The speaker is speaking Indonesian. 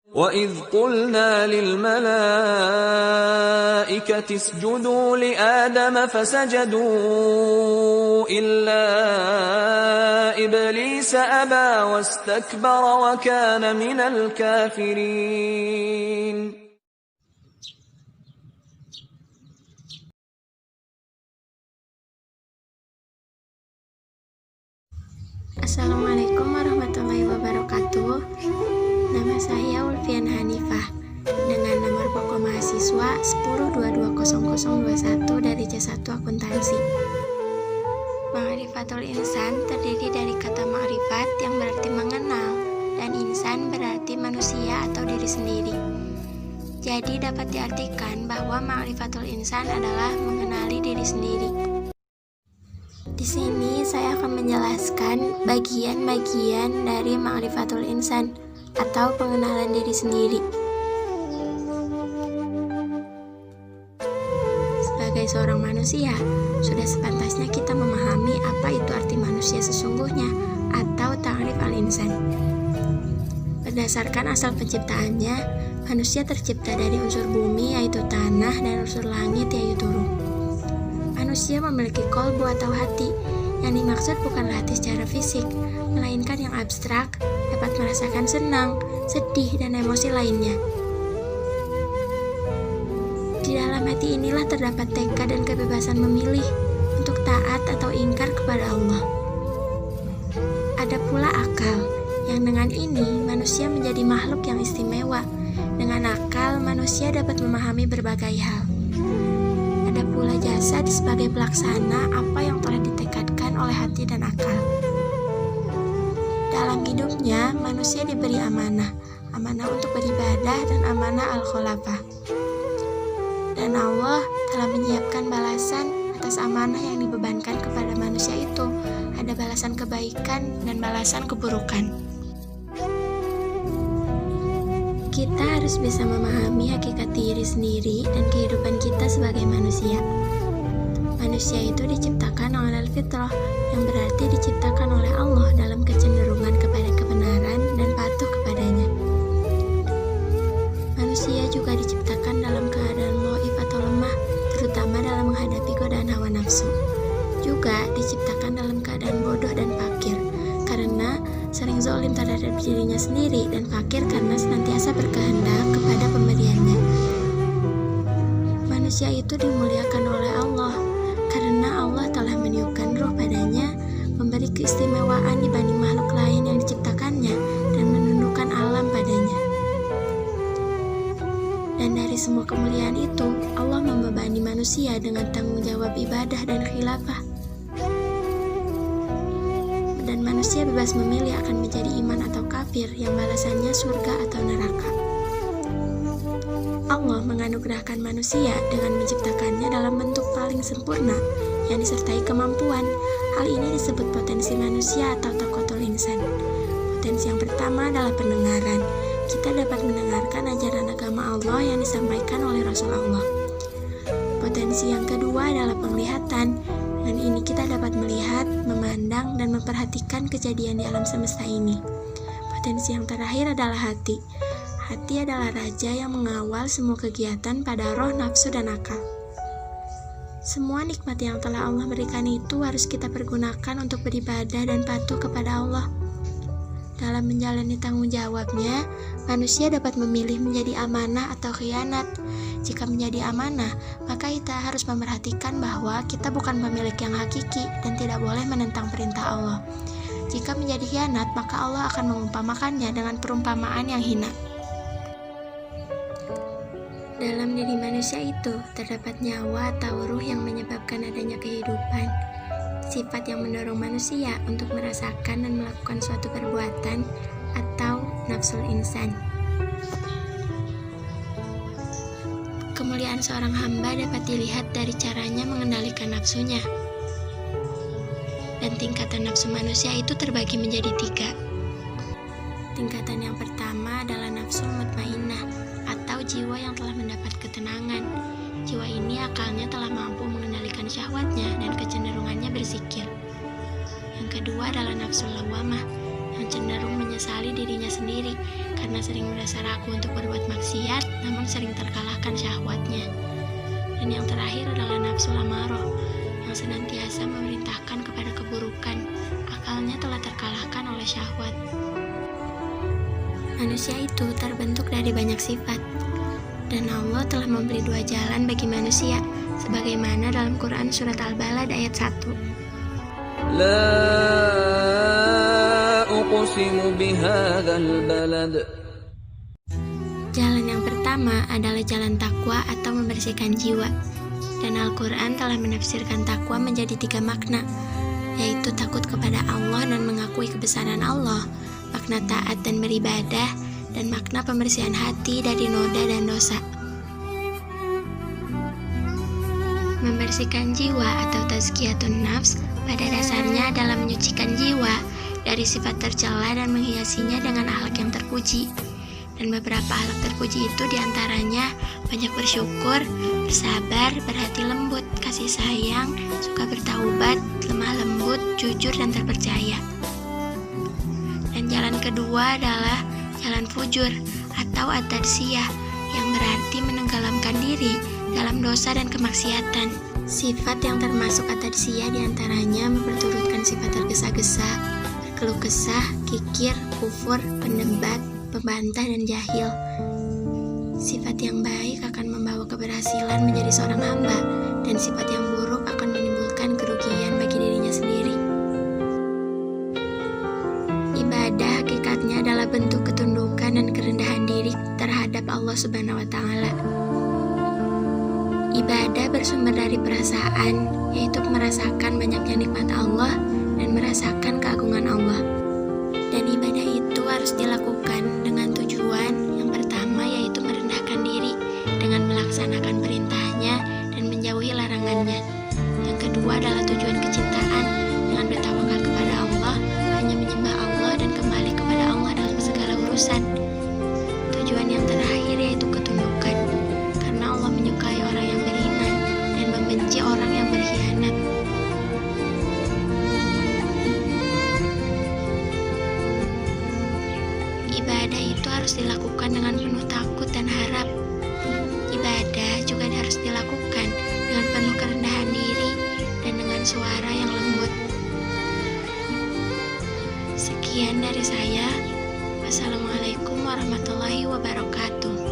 وَإِذْ قُلْنَا لِلْمَلَائِكَةِ اسْجُدُوا لِآدَمَ فَسَجَدُوا إِلَّا إِبْلِيسَ أَبَى وَاسْتَكْبَرَ وَكَانَ مِنَ الْكَافِرِينَ. Assalamualaikum warahmatullahi wabarakatuh. Nama saya Ulfian Hanifah dengan nomor pokok mahasiswa 10220021 dari C1 Akuntansi. Ma'rifatul insan terdiri dari kata ma'rifat yang berarti mengenal dan insan berarti manusia atau diri sendiri. Jadi dapat diartikan bahwa ma'rifatul insan adalah mengenali diri sendiri. Di sini saya akan menjelaskan bagian-bagian dari ma'rifatul insan atau pengenalan diri sendiri. Sebagai seorang manusia, sudah sepantasnya kita memahami apa itu arti manusia sesungguhnya atau ta'rif al-insan. Berdasarkan asal penciptaannya, manusia tercipta dari unsur bumi yaitu tanah dan unsur langit yaitu ruh. Manusia memiliki qalbu atau hati. Yang dimaksud bukanlah hati secara fisik, melainkan yang abstrak, dapat merasakan senang, sedih, dan emosi lainnya. Di dalam hati inilah terdapat tekad dan kebebasan memilih untuk taat atau ingkar kepada Allah. Ada pula akal, yang dengan ini manusia menjadi makhluk yang istimewa. Dengan akal, manusia dapat memahami berbagai hal. Ada pula jasad sebagai pelaksana apa yang telah ditekadkan oleh hati dan akal. Dalam hidupnya, manusia diberi amanah untuk beribadah dan amanah al-khulafah. Dan Allah telah menyiapkan balasan atas amanah yang dibebankan kepada manusia itu. Ada balasan kebaikan dan balasan keburukan. Kita harus bisa memahami hakikat diri sendiri dan kehidupan kita sebagai manusia. Manusia itu diciptakan oleh al-fitrah, yang berarti diciptakan oleh Allah dalam kecenderungan kepada kebenaran dan patuh kepadanya. Manusia juga diciptakan dalam keadaan dhaif atau lemah, terutama dalam menghadapi godaan hawa nafsu. Juga diciptakan dalam keadaan bodoh dan fakir, karena sering zalim terhadap dirinya sendiri dan fakir karena senantiasa berkehendak kepada pemberiannya. Manusia itu dimuliakan oleh Allah karena Allah telah meniupkan ruh padanya, memberi keistimewaan dibanding makhluk lain yang diciptakannya dan menundukkan alam padanya. Dan dari semua kemuliaan itu, Allah membebani manusia dengan tanggung jawab ibadah dan khilafah. Dan manusia bebas memilih akan menjadi iman atau kafir yang balasannya surga atau neraka. Allah menganugerahkan manusia dengan menciptakannya dalam bentuk paling sempurna yang disertai kemampuan. Hal ini disebut potensi manusia atau taqatul insan. Potensi yang pertama adalah pendengaran. Kita dapat mendengarkan ajaran agama Allah yang disampaikan oleh Rasul Allah. Potensi yang kedua adalah penglihatan. Dengan ini kita dapat melihat, memandang, dan memperhatikan kejadian di alam semesta ini. Potensi yang terakhir adalah hati. Hati adalah raja yang mengawal semua kegiatan pada roh, nafsu, dan akal. Semua nikmat yang telah Allah berikan itu harus kita pergunakan untuk beribadah dan patuh kepada Allah. Dalam menjalani tanggung jawabnya, manusia dapat memilih menjadi amanah atau khianat. Jika menjadi amanah, maka kita harus memperhatikan bahwa kita bukan pemilik yang hakiki dan tidak boleh menentang perintah Allah. Jika menjadi khianat, maka Allah akan mengumpamakannya dengan perumpamaan yang hina. Dalam diri manusia itu, terdapat nyawa atau ruh yang menyebabkan adanya kehidupan. Sifat yang mendorong manusia untuk merasakan dan melakukan suatu perbuatan atau nafsul insan. Kemuliaan seorang hamba dapat dilihat dari caranya mengendalikan nafsunya. Dan tingkatan nafsu manusia itu terbagi menjadi 3. Tingkatan yang pertama adalah nafsu mutmainnah atau jiwa yang telah mendapat ketenangan. Jiwa ini akalnya telah mampu mengendalikan syahwatnya dan kecenderungannya berzikir. Yang kedua adalah nafsu lawamah yang cenderung menyesali dirinya sendiri karena sering merasa ragu untuk berbuat maksiat, namun sering terkalahkan syahwatnya. Dan yang terakhir adalah nafsu amarah, yang senantiasa memerintahkan kepada keburukan. Akalnya telah terkalahkan oleh syahwat. Manusia itu terbentuk dari banyak sifat, dan Allah telah memberi dua jalan bagi manusia, sebagaimana dalam Quran Surat Al-Balad ayat 1. لا أقسم بهذا البلد. Jalan yang pertama adalah jalan takwa atau membersihkan jiwa. Dan Al-Quran telah menafsirkan takwa menjadi 3 makna, yaitu takut kepada Allah dan mengakui kebesaran Allah, makna taat dan beribadah, dan makna pembersihan hati dari noda dan dosa. Membersihkan jiwa atau tazkiyatun nafs pada dasarnya adalah menyucikan jiwa dari sifat tercela dan menghiasinya dengan akhlak yang terpuji. Dan beberapa akhlak terpuji itu diantaranya banyak bersyukur, bersabar, berhati lembut, kasih sayang, suka bertaubat, lemah lembut, jujur, dan terpercaya. Dan jalan kedua adalah jalan fujur atau at-tadsiyah, yang berarti menenggelamkan diri dalam dosa dan kemaksiatan. Sifat yang termasuk at-tadsiyah diantaranya memperturutkan sifat tergesa-gesa, berkeluh kesah, kikir, kufur, pendebat, pembantah, dan jahil. Sifat yang baik akan membawa keberhasilan menjadi seorang hamba, dan sifat yang buruk akan menimbulkan kerugian bagi dirinya sendiri. Ibadah hakikatnya adalah bentuk ketundukan dan kerendahan diri terhadap Allah Subhanahu wa Ta'ala. Ibadah bersumber dari perasaan, yaitu merasakan banyaknya nikmat Allah dan merasakan keagungan Allah. Dan ibadah itu harus dilakukan dengan tujuan yang pertama, yaitu merendahkan diri dengan melaksanakan perintahnya dan menjauhi larangannya. Yang kedua adalah tujuan kecintaan dengan bertawakal kepada Allah, hanya menyembah Allah dan kembali kepada Allah dalam segala urusan. Tujuan yang terakhir yaitu ketundukan, karena Allah menyukai orang yang beriman dan membenci orang yang berkhianat. Ibadah itu harus dilakukan dengan penuh takut dan harap. Ibadah juga harus dilakukan dengan penuh kerendahan diri dan dengan suara yang lembut. Sekian dari saya. Wassalamualaikum warahmatullahi wabarakatuh.